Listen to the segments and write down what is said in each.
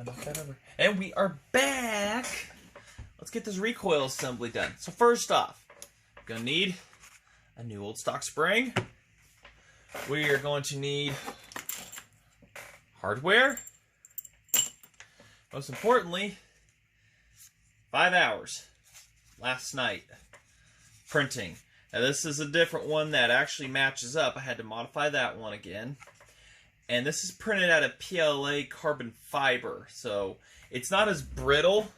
Knock that over. And we are back. Let's get this recoil assembly done. So first off, gonna need a new old stock spring. We are going to need hardware. Most importantly, 5 hours last night printing. Now this is a different one that actually matches up. I had to modify that one again. And this is printed out of PLA carbon fiber. So it's not as brittle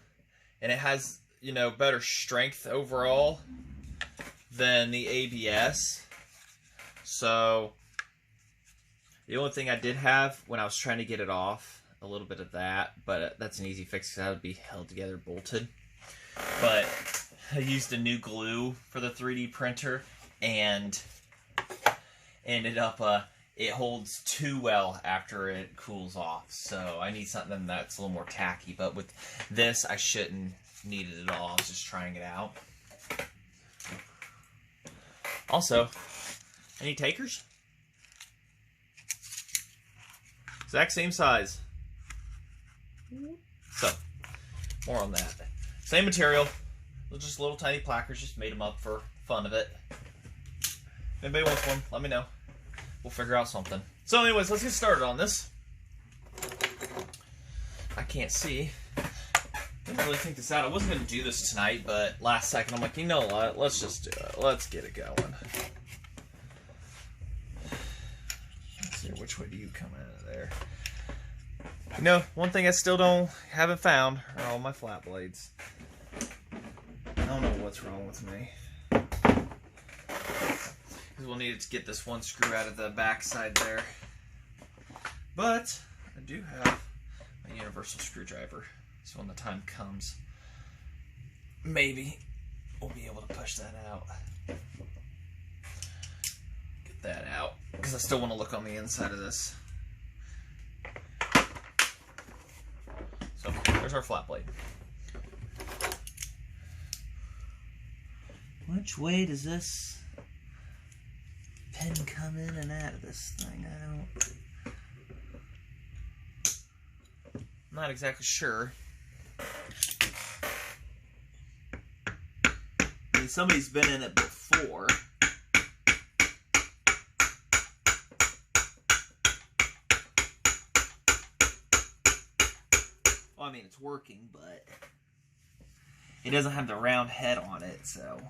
and it has, you know, better strength overall than the ABS. So the only thing I did have when I was trying to get it off, a little bit of that, but that's an easy fix because that would be held together, bolted. But I used a new glue for the 3D printer and ended up, it holds too well after it cools off. So I need something that's a little more tacky. But with this, I shouldn't need it at all. I was just trying it out. Also, any takers? Exact same size. So, more on that. Same material. They're just little tiny placards. Just made them up for fun of it. If anybody wants one, let me know. We'll figure out something. So anyways, let's get started on this. I can't see. Didn't really think this out. I wasn't going to do this tonight, but last second I'm like, you know what? Let's just do it. Let's get it going. Let's see, which way do you come out of there? You know, one thing I still haven't found are all my flat blades. I don't know what's wrong with me. Because we'll need to get this one screw out of the back side there. But I do have a universal screwdriver. So when the time comes, maybe we'll be able to push that out. Get that out. Because I still want to look on the inside of this. So there's our flat blade. Which way does this pin come in and out of this thing? I'm not exactly sure. I mean, somebody's been in it before. Well, I mean, it's working, but it doesn't have the round head on it, so.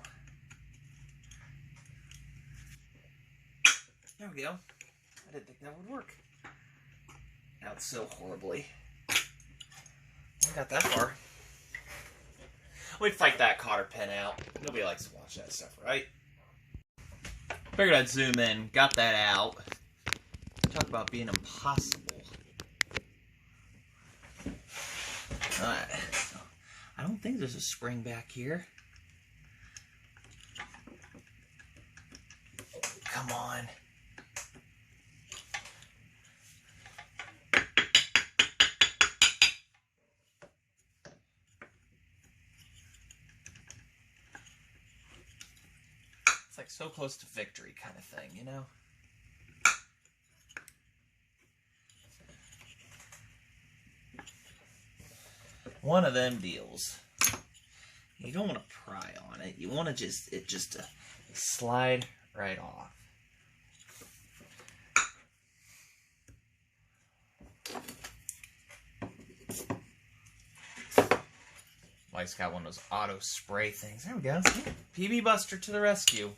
There we go. I didn't think that would work. Now it's so horribly. I got that far. We'd fight that cotter pin out. Nobody likes to watch that stuff, right? Figured I'd zoom in. Got that out. Talk about being impossible. Alright. I don't think there's a spring back here. Come on. It's like so close to victory kind of thing, you know? One of them deals. You don't want to pry on it. You want to just to slide right off. Mike's got one of those auto spray things. There we go. PB Buster to the rescue.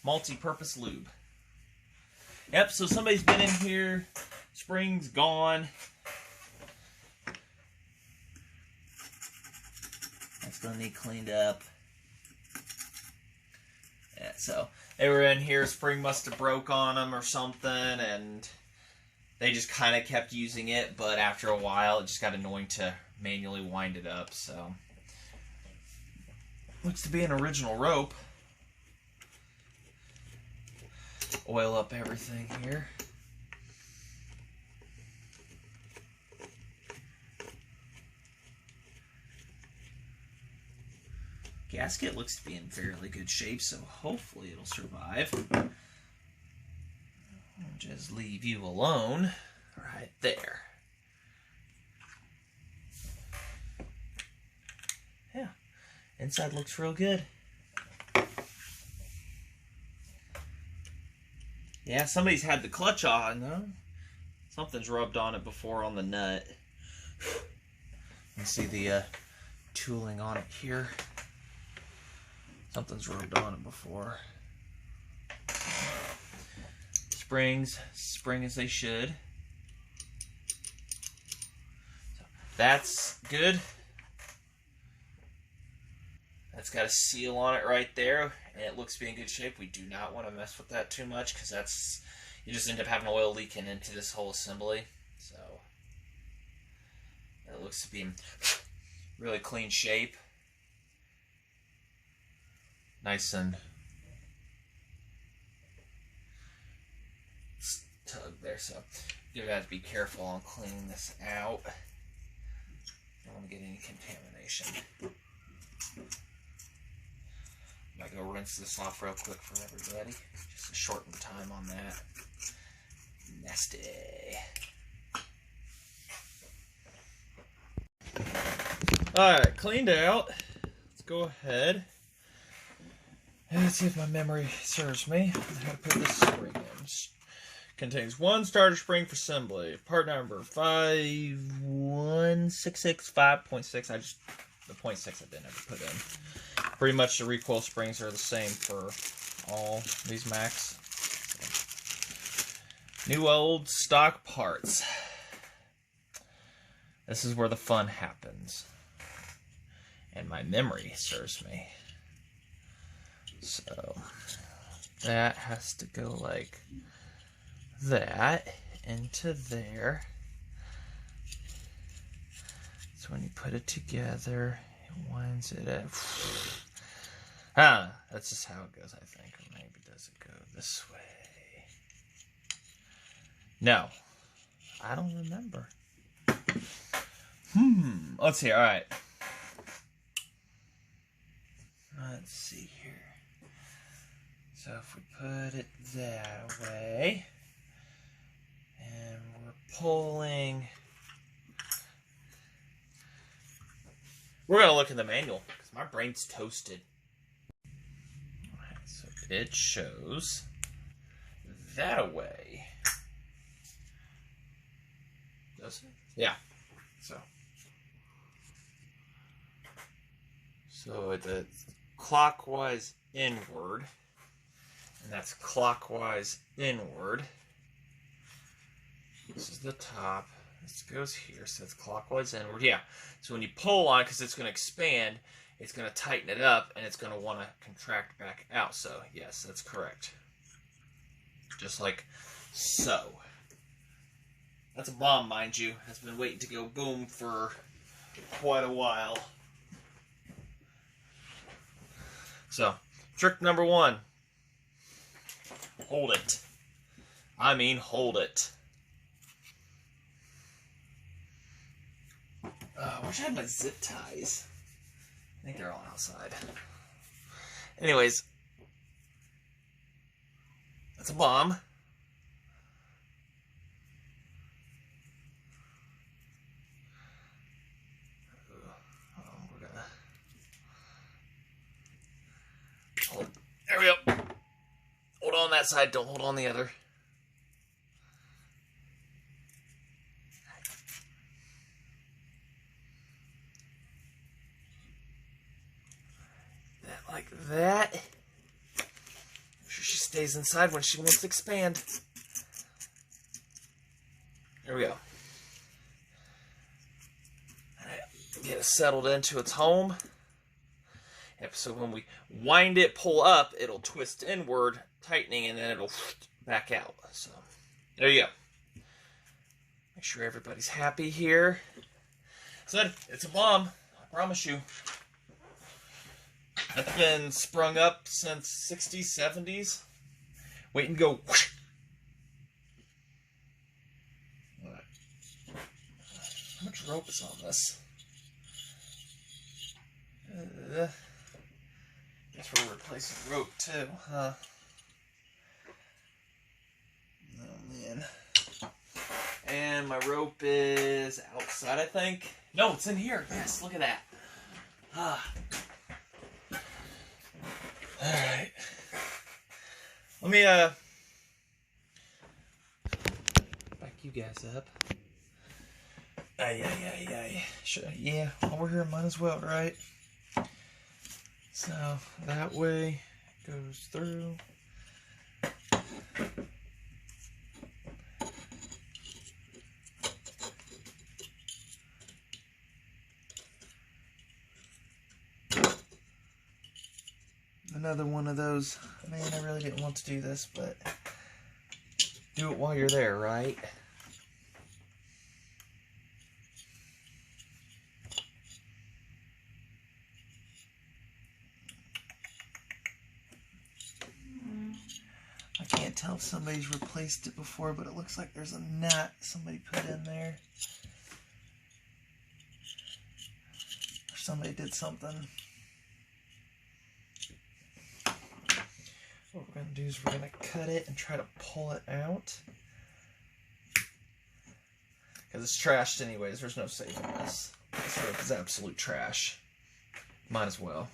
Multi-purpose lube. Yep, so somebody's been in here. Spring's gone. That's gonna need cleaned up. Yeah, so they were in here. Spring must have broke on them or something, and they just kind of kept using it. But after a while, it just got annoying to manually wind it up. So looks to be an original rope. Oil up everything here. Gasket looks to be in fairly good shape, so hopefully it'll survive. I'll just leave you alone right there. Inside looks real good. Yeah, somebody's had the clutch on, though. Something's rubbed on it before on the nut. You see the tooling on it here. Something's rubbed on it before. Springs spring as they should. So that's good. That's got a seal on it right there, and it looks to be in good shape. We do not want to mess with that too much, because that's, you just end up having oil leaking into this whole assembly. So it looks to be in really clean shape. Nice and tug there, so you have to be careful on cleaning this out. Don't want to get any contamination. I'm gonna go rinse this off real quick for everybody, just to shorten the time on that. Nasty. Alright, cleaned out. Let's go ahead. Let's see if my memory serves me. How to put this spring in. Contains one starter spring for assembly. Part number 51665.6. The 0.6 I didn't ever put in. Pretty much the recoil springs are the same for all these Macs. New old stock parts. This is where the fun happens. And my memory serves me. So that has to go like that into there. So when you put it together, it winds it up. That's just how it goes, I think. Or maybe does it go this way? No. I don't remember. Let's see, alright. Let's see here. So if we put it that way, and we're pulling, we're going to look in the manual, because my brain's toasted. Alright, so it shows that way. Does it? Yeah. So it's clockwise inward, and that's clockwise inward. This is the top. This goes here, so it's clockwise inward. Yeah. So when you pull on it, because it's going to expand, it's going to tighten it up, and it's going to want to contract back out. So yes, that's correct. Just like so. That's a bomb, mind you. It's been waiting to go boom for quite a while. So, trick number 1. Hold it. I mean, hold it. I wish I had my zip ties. I think they're all outside. Anyways, that's a bomb. There we go. Hold on that side, don't hold on the other. That like that. Make sure she stays inside when she wants to expand. There we go. Get it settled into its home. Yep, so when we wind it, pull up, it'll twist inward, tightening, and then it'll back out. So, there you go. Make sure everybody's happy here. So, it's a bomb. I promise you. That's been sprung up since 60s, 70s. Wait and go. Alright. How much rope is on this? Guess we're replacing rope too, huh? Oh man. And my rope is outside, I think. No, it's in here. Yes, look at that. Alright. Let me back you guys up. Sure, yeah, while we're here, might as well, right? So that way it goes through. Another one of those, man, I really didn't want to do this, but do it while you're there, right? I can't tell if somebody's replaced it before, but it looks like there's a nut somebody put in there. Or somebody did something. What we're going to do is we're going to cut it and try to pull it out. Because it's trashed anyways, there's no saving this. This rope is absolute trash. Might as well.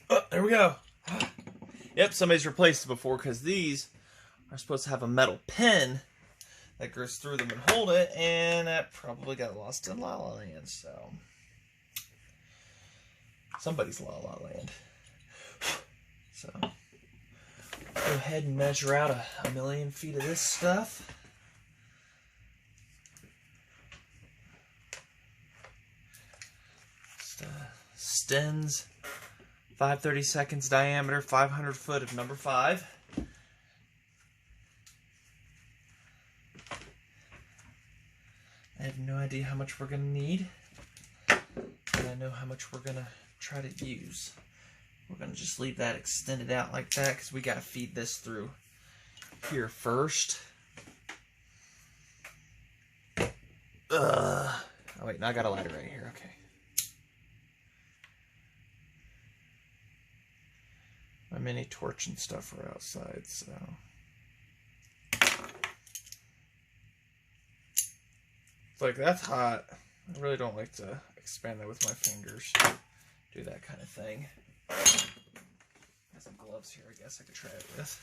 Oh, there we go. Yep, somebody's replaced it before because these are supposed to have a metal pin that goes through them and hold it, and that probably got lost in La La Land, so. Somebody's La La Land. So, go ahead and measure out a million feet of this stuff. Just, Stens, 5/32 diameter, 500 foot of number 5. I have no idea how much we're going to need, but I know how much we're going to try to use. We're going to just leave that extended out like that because we got to feed this through here first. Oh wait, now I got a lighter right here, okay. My mini torch and stuff are outside, so... Like, that's hot. I really don't like to expand that with my fingers. Do that kind of thing. I have some gloves here, I guess I could try it with.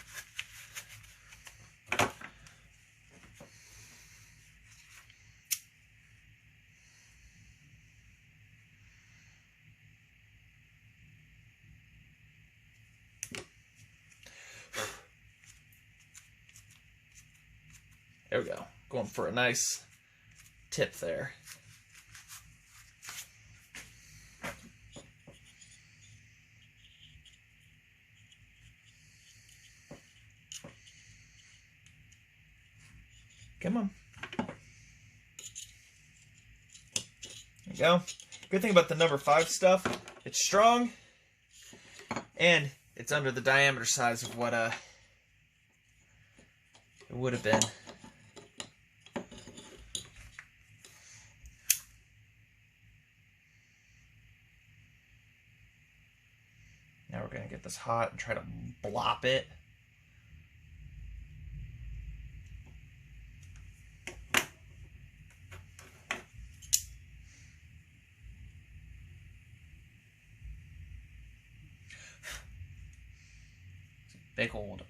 There we go. Going for a nice tip there. Come on. There you go. Good thing about the number 5 stuff, it's strong and it's under the diameter size of what it would have been. Now we're going to get this hot and try to blop it. Big hold.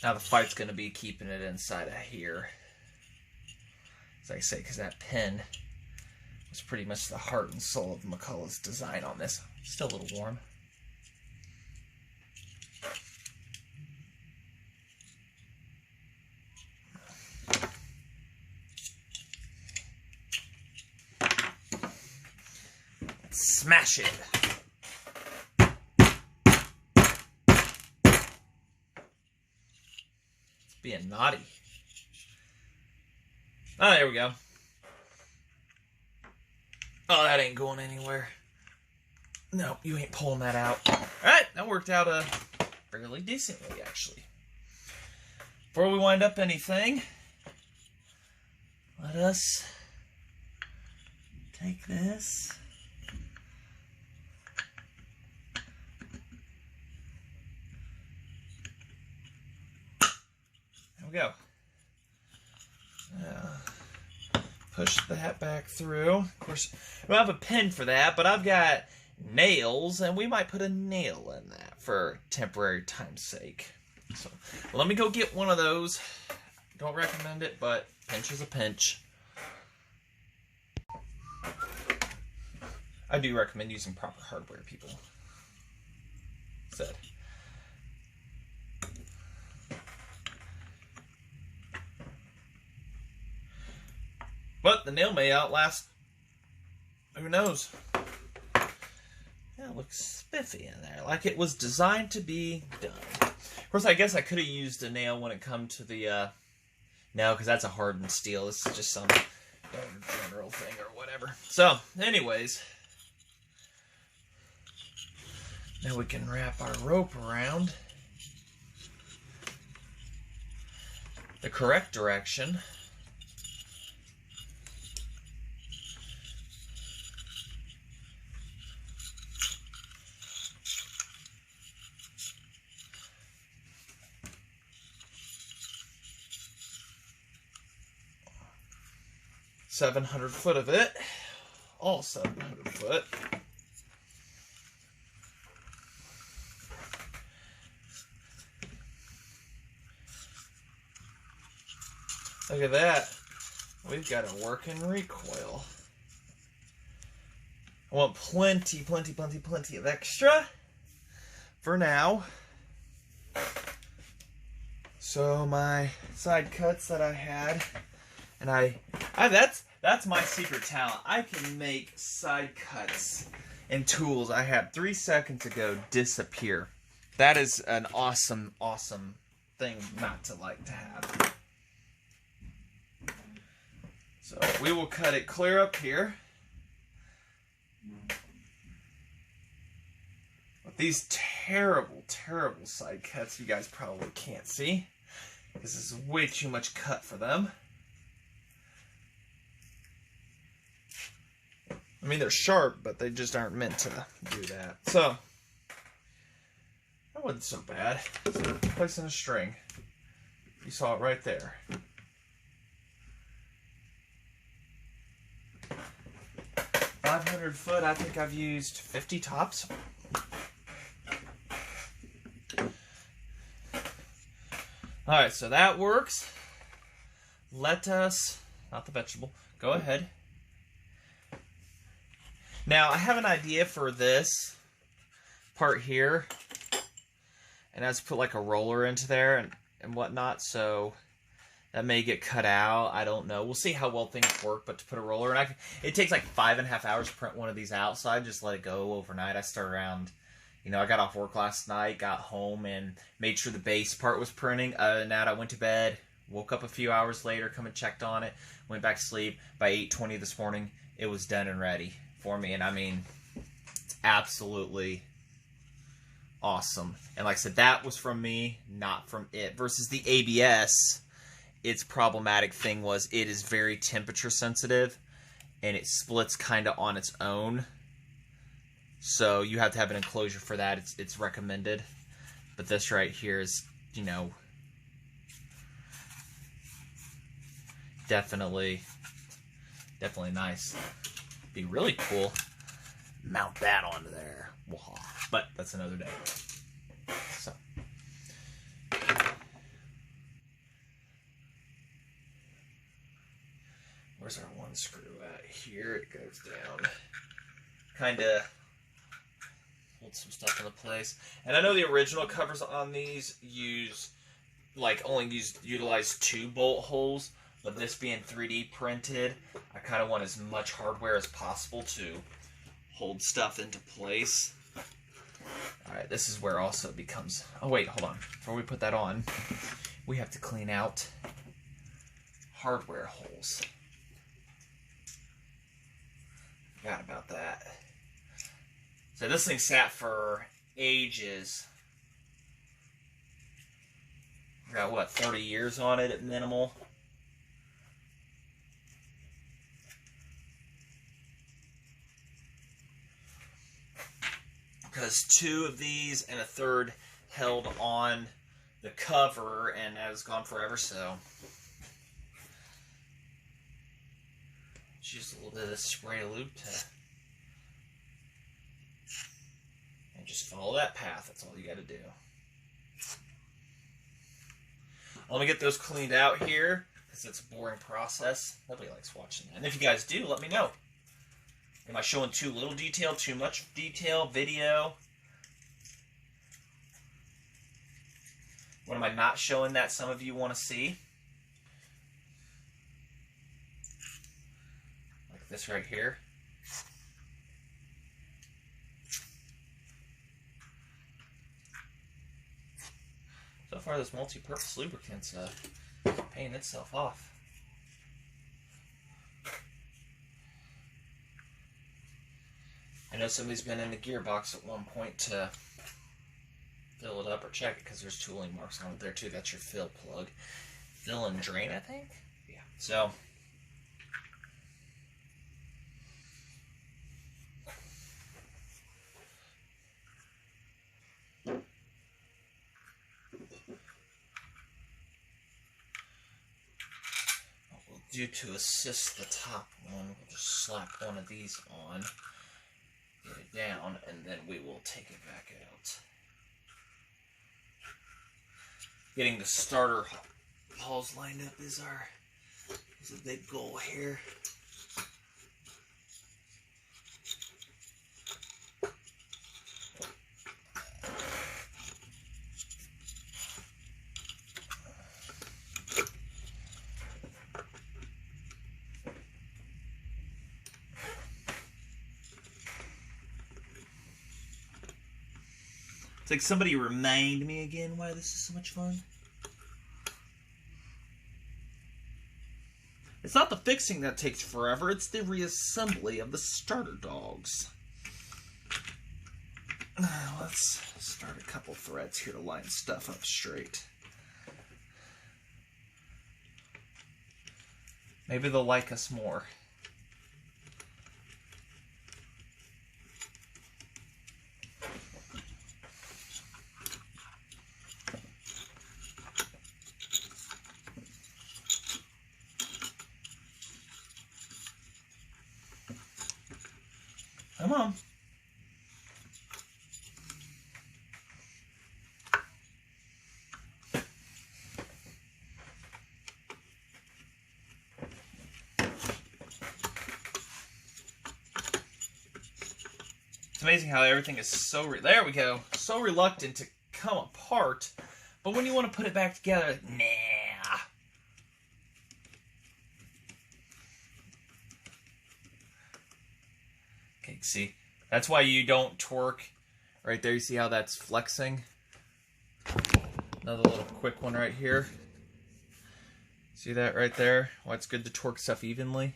Now the fight's going to be keeping it inside of here. As I say, because that pin was pretty much the heart and soul of McCulloch's design on this. Still a little warm. Smash it. It's being naughty. Oh, there we go. Oh, that ain't going anywhere. No, you ain't pulling that out. Alright, that worked out fairly decently, actually. Before we wind up anything, let us take this. we go. Push that back through. Of course, we don't have a pin for that, but I've got nails, and we might put a nail in that for temporary time's sake. So, let me go get one of those. Don't recommend it, but pinch is a pinch. I do recommend using proper hardware, people. Said. But the nail may outlast, who knows? Yeah, it looks spiffy in there, like it was designed to be done. Of course, I guess I could have used a nail when it comes to the, no, because that's a hardened steel. This is just some general thing or whatever. So, anyways, now we can wrap our rope around the correct direction. .700 foot of it, all 700 foot. Look at that. We've got a working recoil. I want plenty of extra for now. So my side cuts that I had, and that's my secret talent. I can make side cuts and tools I had 3 seconds ago disappear. That is an awesome thing not to like to have. So we will cut it clear up here. With these terrible side cuts you guys probably can't see, because this is way too much cut for them. I mean, they're sharp, but they just aren't meant to do that. So, that wasn't so bad. So, placing a string. You saw it right there. .500 foot, I think I've used 50 tops. Alright, so that works. Let us, not the vegetable, go ahead. Now, I have an idea for this part here, and I just put like a roller into there and whatnot, so that may get cut out. I don't know. We'll see how well things work, but to put a roller, and it takes like 5.5 hours to print one of these out, so I just let it go overnight. I start around, I got off work last night, got home, and made sure the base part was printing. Other than that, I went to bed, woke up a few hours later, come and checked on it, went back to sleep. By 8:20 this morning, it was done and ready for me, and I mean, it's absolutely awesome. And like I said, that was from me, not from it. Versus the ABS, its problematic thing was it is very temperature sensitive, and it splits kind of on its own. So you have to have an enclosure for that. It's recommended. But this right here is, definitely nice. Be really cool. Mount that onto there. But that's another day. So. Where's our one screw at? Here it goes down. Kind of hold some stuff into place. And I know the original covers on these utilize 2 bolt holes. But this being 3D printed, I kind of want as much hardware as possible to hold stuff into place. Alright, this is where also it becomes... Oh wait, hold on. Before we put that on, we have to clean out hardware holes. Forgot about that. So this thing sat for ages. Got, what, 30 years on it at minimal? Because 2 of these and a third held on the cover, and that is gone forever, so just use a little bit of this spray lube to, and just follow that path. That's all you got to do. Let me get those cleaned out here, because it's a boring process. Nobody likes watching that. And if you guys do, let me know. Am I showing too little detail, too much detail, video? What am I not showing that some of you want to see? Like this right here. So far, this multi-purpose lubricant's paying itself off. I know somebody's been in the gearbox at one point to fill it up or check it, because there's tooling marks on it there too. That's your fill plug. Fill and drain, I think? Yeah. So, do to assist the top one, we'll just slap one of these on, get it down, and then we will take it back out. Getting the starter balls lined up is a big goal here. It's like somebody remind me again why this is so much fun. It's not the fixing that takes forever, it's the reassembly of the starter dogs. Let's start a couple threads here to line stuff up straight. Maybe they'll like us more. Come on. It's amazing how everything is so, there we go, so reluctant to come apart, but when you want to put it back together, nah. Okay, see, that's why you don't torque right there. You see how that's flexing? Another little quick one right here. See that right there? Why it's good to torque stuff evenly.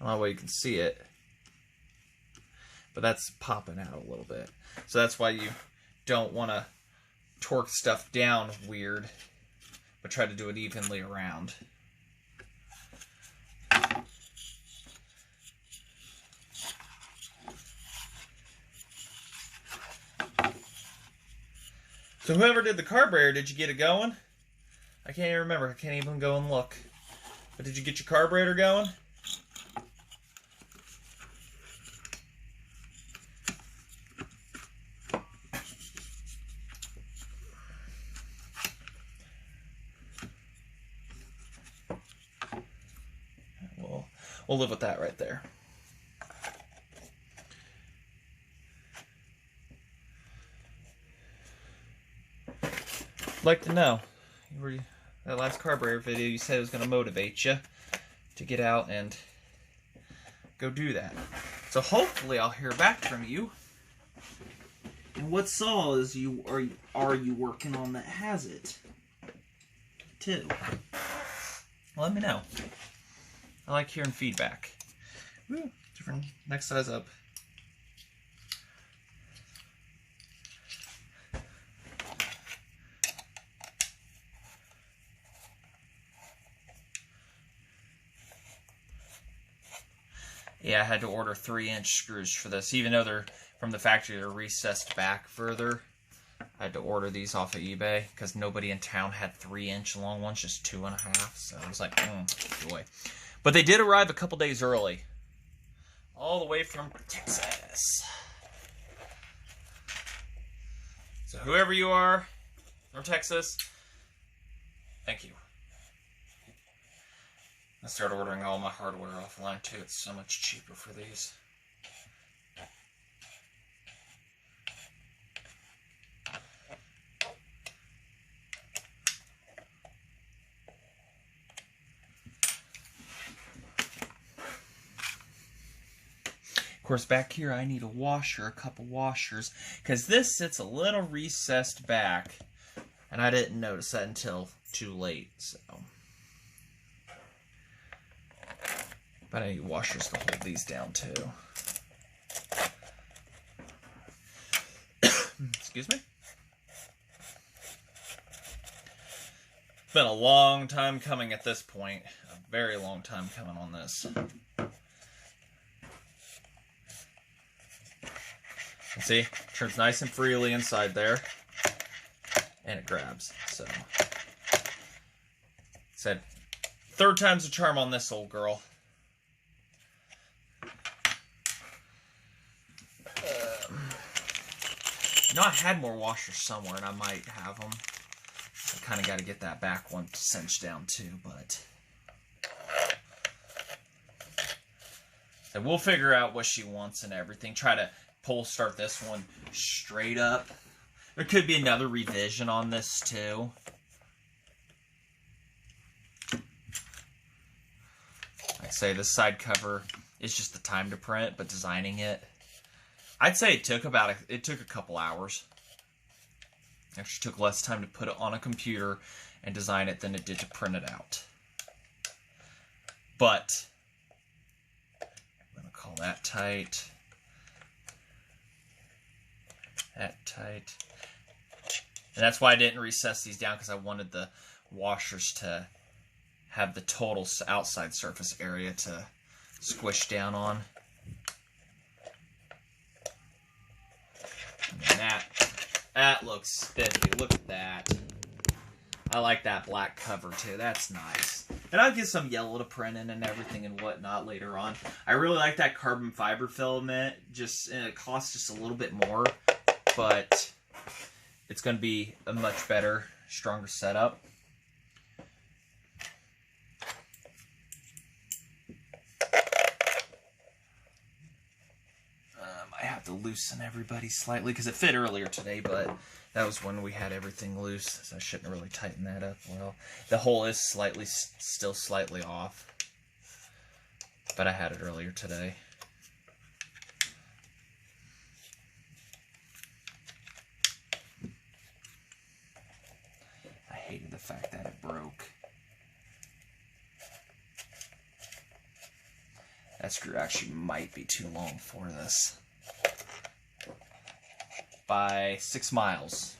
I don't know why you can see it, but that's popping out a little bit. So that's why you don't want to torque stuff down weird, but try to do it evenly around. So whoever did the carburetor, did you get it going? I can't even remember. I can't even go and look. But did you get your carburetor going? We'll live with that right there. I'd like to know, that last carburetor video you said it was going to motivate you to get out and go do that. So hopefully I'll hear back from you. And what saw is are you working on that has it too? Let me know. I like hearing feedback. Woo, different, next size up. Yeah, I had to order 3-inch screws for this, even though they're from the factory, they're recessed back further. I had to order these off of eBay because nobody in town had 3-inch long ones, just 2.5. So I was like, joy. But they did arrive a couple days early. All the way from Texas. So whoever you are from Texas, thank you. I started ordering all my hardware offline too. It's so much cheaper for these. Of course, back here I need a washer, a couple washers, because this sits a little recessed back, and I didn't notice that until too late. So, but I need washers to hold these down too. Excuse me. It's been a long time coming at this point. A very long time coming on this. See, turns nice and freely inside there, and it grabs. So, said, third time's a charm on this old girl. You know, I had more washers somewhere, and I might have them. I kind of got to get that back one cinched down too, but so we'll figure out what she wants and everything. Try to start this one straight up. There could be another revision on this too. Like I say, this side cover is just the time to print, but designing it, I'd say it took a couple hours. Actually took less time to put it on a computer and design it than it did to print it out. But I'm gonna call that tight. That tight. And that's why I didn't recess these down, because I wanted the washers to have the total outside surface area to squish down on. And that looks spiffy. Look at that. I like that black cover too. That's nice. And I'll get some yellow to print in and everything and whatnot later on. I really like that carbon fiber filament. It costs just a little bit more, but it's going to be a much better, stronger setup. I have to loosen everybody slightly because it fit earlier today, but that was when we had everything loose, so I shouldn't really tighten that up well. The hole is still slightly off, but I had it earlier today. I hated the fact that it broke. That screw actually might be too long for this. By 6 miles.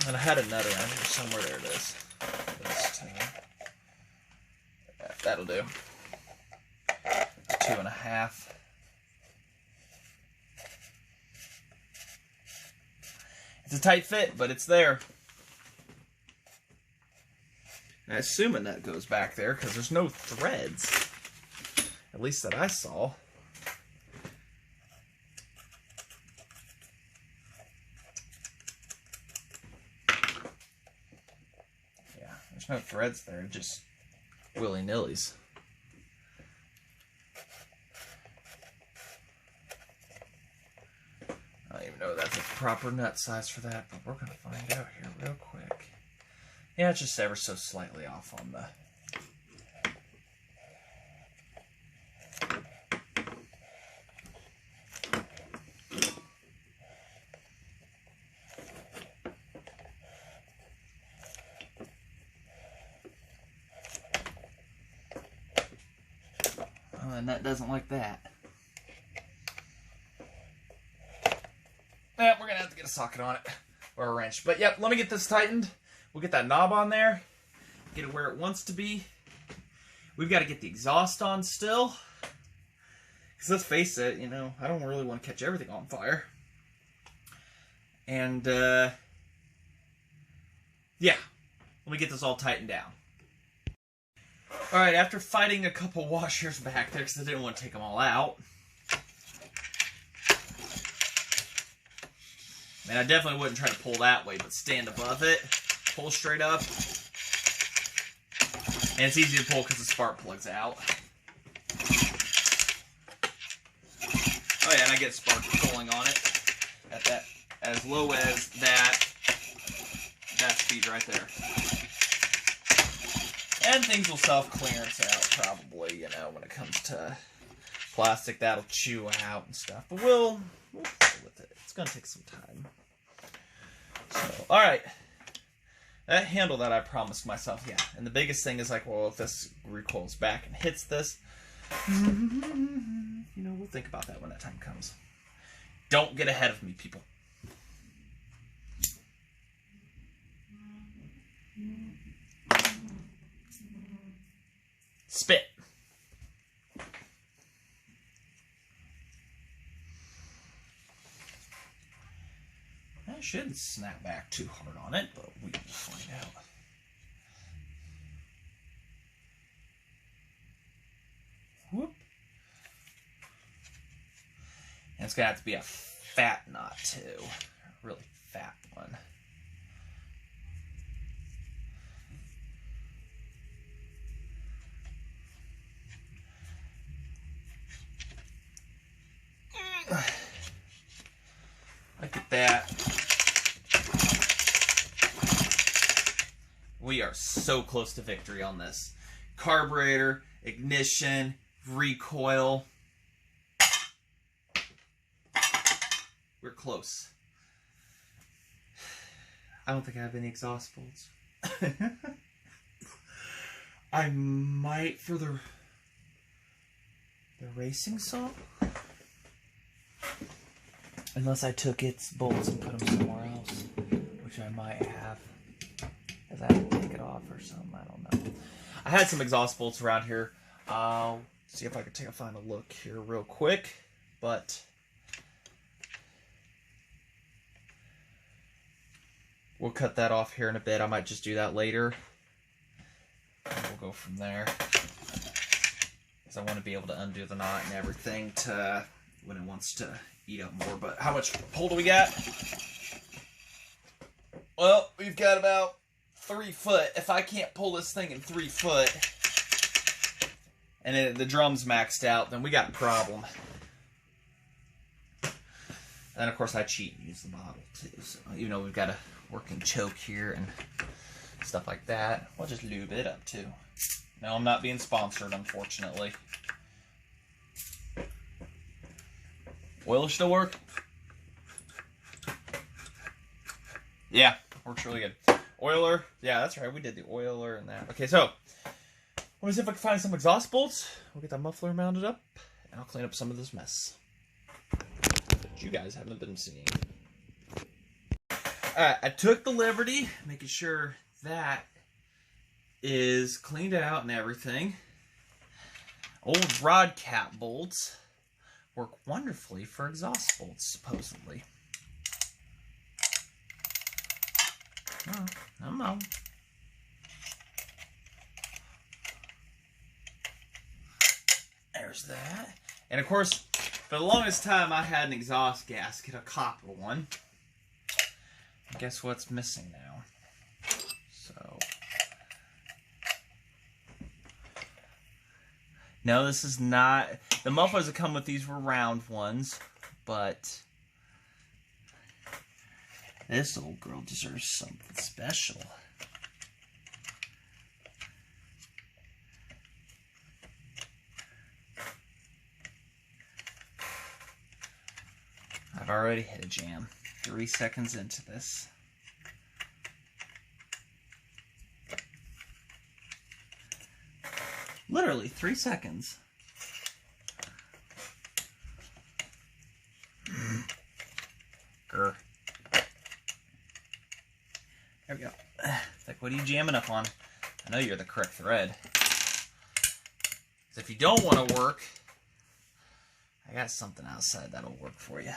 And I had a nut around here somewhere. There it is. Yeah, that'll do. 2.5. It's a tight fit, but it's there. And assuming that goes back there, because there's no threads. At least that I saw. There's no threads there, just willy-nillys. I don't even know if that's a proper nut size for that, but we're going to find out here real quick. Yeah, it's just ever so slightly off on the... And that doesn't like that. Yeah, we're gonna have to get a socket on it or a wrench. But yep, let me get this tightened. We'll get that knob on there, get it where it wants to be. We've got to get the exhaust on still, Because let's face it, you know, I don't really want to catch everything on fire. And, yeah. Let me get this all tightened down. Alright, after fighting a couple washers back there, because I didn't want to take them all out. I mean, I definitely wouldn't try to pull that way, but stand above it. Pull straight up. And it's easy to pull because the spark plug's out. Oh yeah, and I get spark pulling on it at that, as low as that speed right there. And things will self-clearance out probably, you know, when it comes to plastic, that'll chew out and stuff. But we'll deal with it. It's gonna take some time. So, alright. That handle that I promised myself, yeah. And the biggest thing is like, well, if this recoils back and hits this, you know, we'll think about that when that time comes. Don't get ahead of me, people. Spit. I shouldn't snap back too hard on it, but we will find out. Whoop. And it's going to have to be a fat knot, too. A really fat one. Look at that. We are so close to victory on this. Carburetor, ignition, recoil. We're close. I don't think I have any exhaust bolts. I might for the racing saw. Unless I took its bolts and put them somewhere else, which I might have. Because I had to take it off or something, I don't know. I had some exhaust bolts around here. I'll see if I can take a final look here real quick. But we'll cut that off here in a bit. I might just do that later. And we'll go from there. Because I want to be able to undo the knot and everything to when it wants to eat up more. But how much pull do we got? Well, we've got about 3 foot. If I can't pull this thing in 3 foot and the drum's maxed out, then we got a problem. And of course I cheat and use the bottle too. So even though we've got a working choke here and stuff like that, we'll just lube it up too. No, I'm not being sponsored, unfortunately. Oiler still work? Yeah, works really good. Oiler, yeah, that's right. We did the oiler and that. Okay, so let me see if I can find some exhaust bolts. We'll get that muffler mounted up, and I'll clean up some of this mess that you guys haven't been seeing. Alright, I took the liberty, making sure that is cleaned out and everything. Old rod cap bolts work wonderfully for exhaust bolts, supposedly. Oh, I don't know. There's that. And of course, for the longest time, I had an exhaust gasket, a copper one. And guess what's missing now? So, no, this is not. The mufflers that come with these were round ones, but this old girl deserves something special. I've already hit a jam. 3 seconds into this. Literally 3 seconds. Grr. There we go. It's like, what are you jamming up on? I know you're the correct thread. Because if you don't want to work, I got something outside that'll work for you.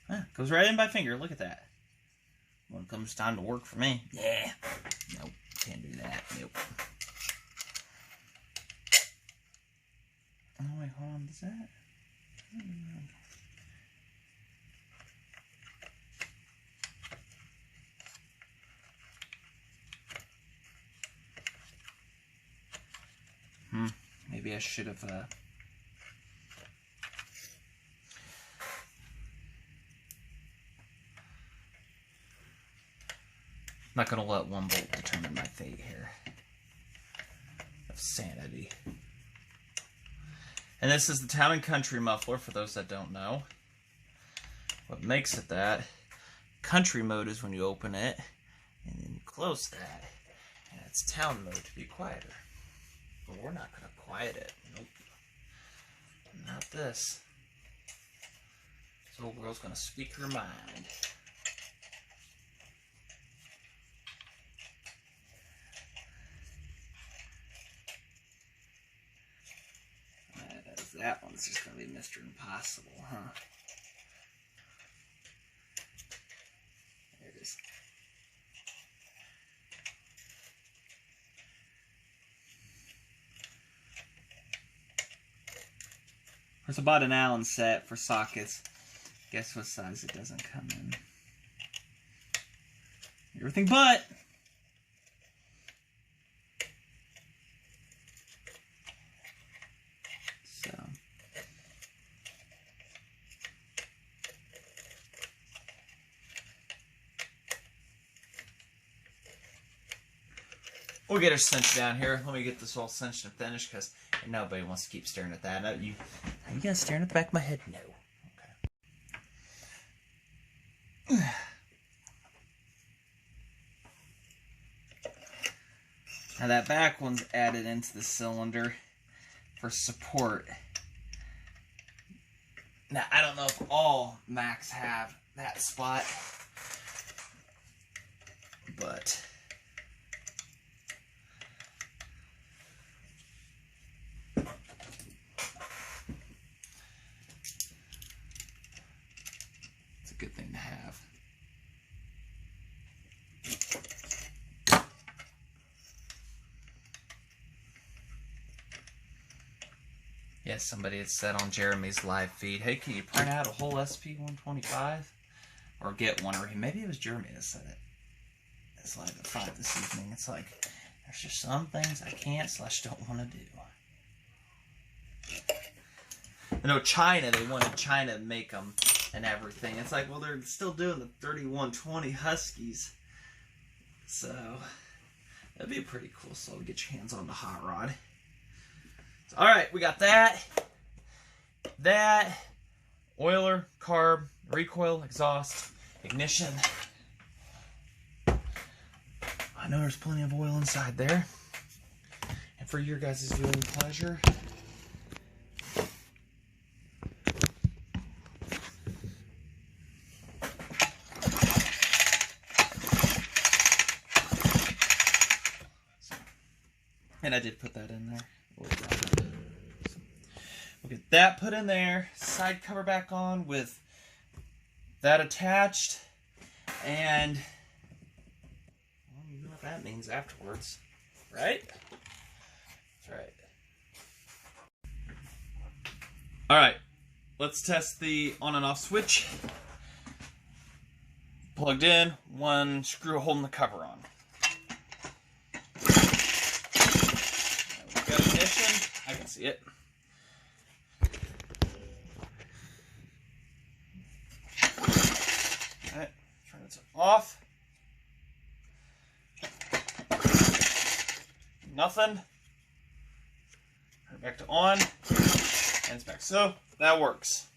Huh, goes right in by finger. Look at that. When it comes time to work for me. Yeah. Nope. Can't do that. Nope. Oh, wait, hold on. Does that? Maybe I should have, not gonna let one bolt determine my fate here. Of sanity. And this is the Town and Country muffler, for those that don't know. What makes it that, country mode is when you open it, and then you close that. And it's town mode to be quieter. But we're not gonna quiet it. Nope. Not this. This old girl's gonna speak her mind. That one's just gonna be Mr. Impossible, huh? There it is. There's about an Allen set for sockets. Guess what size it doesn't come in? Everything but. So. We'll get her cinched down here. Let me get this all cinched and finished because nobody wants to keep staring at that. Are you gonna stare at the back of my head? No. Okay. Now that back one's added into the cylinder for support. Now I don't know if all Macs have that spot, but it's a good thing to have. Yes, somebody had said on Jeremy's live feed, hey, can you print out a whole SP125? Or get one, or maybe it was Jeremy that said it. It's live at 5 this evening. It's like, there's just some things I can't / don't want to do. I know China, they wanted China to make them and everything. It's like, well, they're still doing the 3120 Huskies. So, that'd be pretty cool. So, to get your hands on the hot rod. Alright, we got that, oiler, carb, recoil, exhaust, ignition. I know there's plenty of oil inside there. And for your guys' viewing pleasure, and I did put that in there. We'll get that put in there, side cover back on with that attached, and well, you know what that means afterwards, right? That's right. Alright, let's test the on and off switch. Plugged in, one screw holding the cover on. We've got ignition, I can see it. Alright, turn it off. Nothing. Turn it back to on. And it's back. So, that works.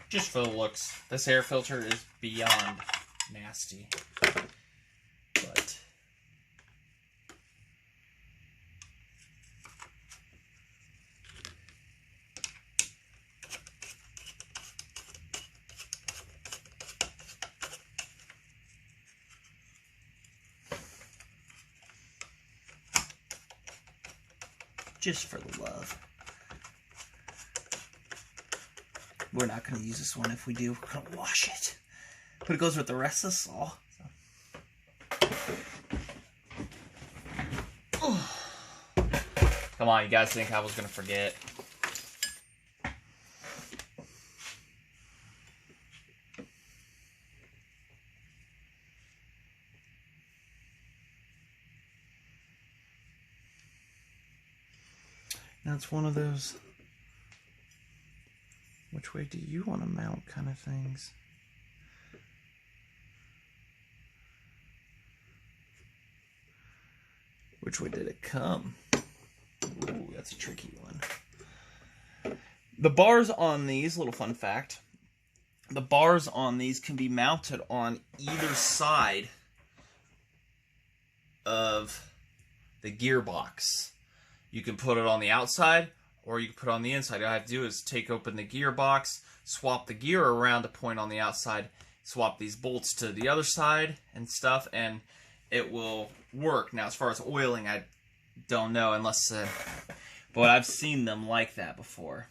Just for the looks. This air filter is beyond nasty. But just for the love. We're not going to use this one. If we do, we're going to wash it. But it goes with the rest of the saw. So. Come on, you guys think I was going to forget. That's one of those, which way do you want to mount kind of things. Which way did it come? Ooh, that's a tricky one. The bars on these, little fun fact, the bars on these can be mounted on either side of the gearbox. You can put it on the outside, or you can put it on the inside. All I have to do is take open the gearbox, swap the gear around to point on the outside, swap these bolts to the other side and stuff, and it will work. Now, as far as oiling, I don't know, unless, but I've seen them like that before.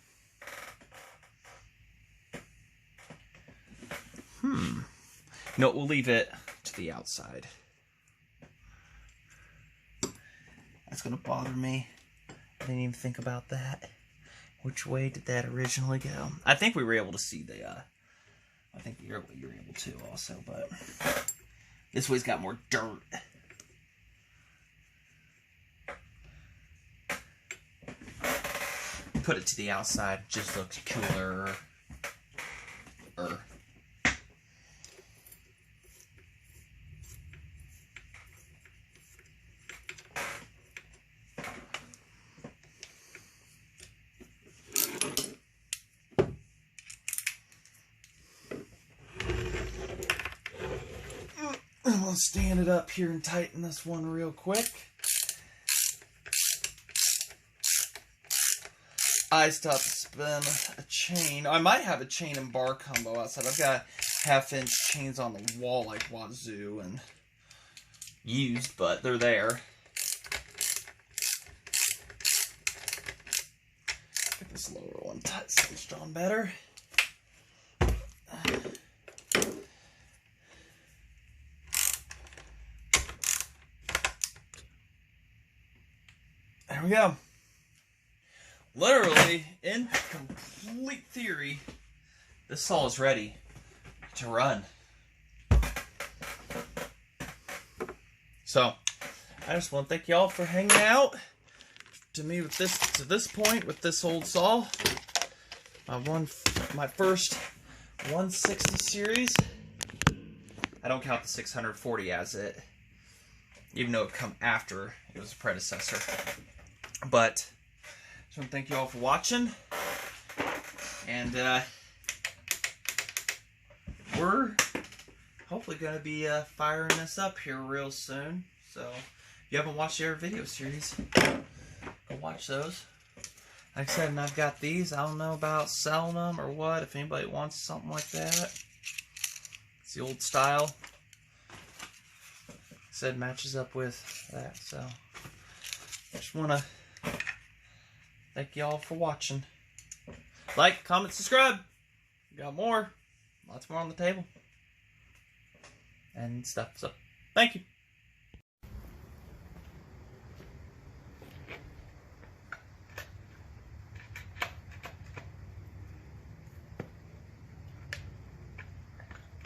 No, we'll leave it to the outside. That's going to bother me. I didn't even think about that. Which way did that originally go? I think we were able to see the, I think you were able to also, but this way's got more dirt. Put it to the outside, just looks cooler. I'll stand it up here and tighten this one real quick. I stopped to spin a chain. I might have a chain and bar combo outside. I've got 1/2-inch chains on the wall like Wazoo and used, but they're there. Get this lower one switched on better. There we go. Literally, in complete theory, this saw is ready to run. So, I just want to thank y'all for hanging out to me with this, to this point with this old saw. My first 160 series. I don't count the 640 as it, even though it come after it was a predecessor. But just want to thank you all for watching, and we're hopefully going to be firing this up here real soon. So if you haven't watched the other video series, go watch those. Like I said, and I've got these. I don't know about selling them or what, if anybody wants something like that. It's the old style. Like I said, matches up with that. So I just want to thank y'all for watching. Like, comment, subscribe. Got more. Lots more on the table. And stuff. So, thank you.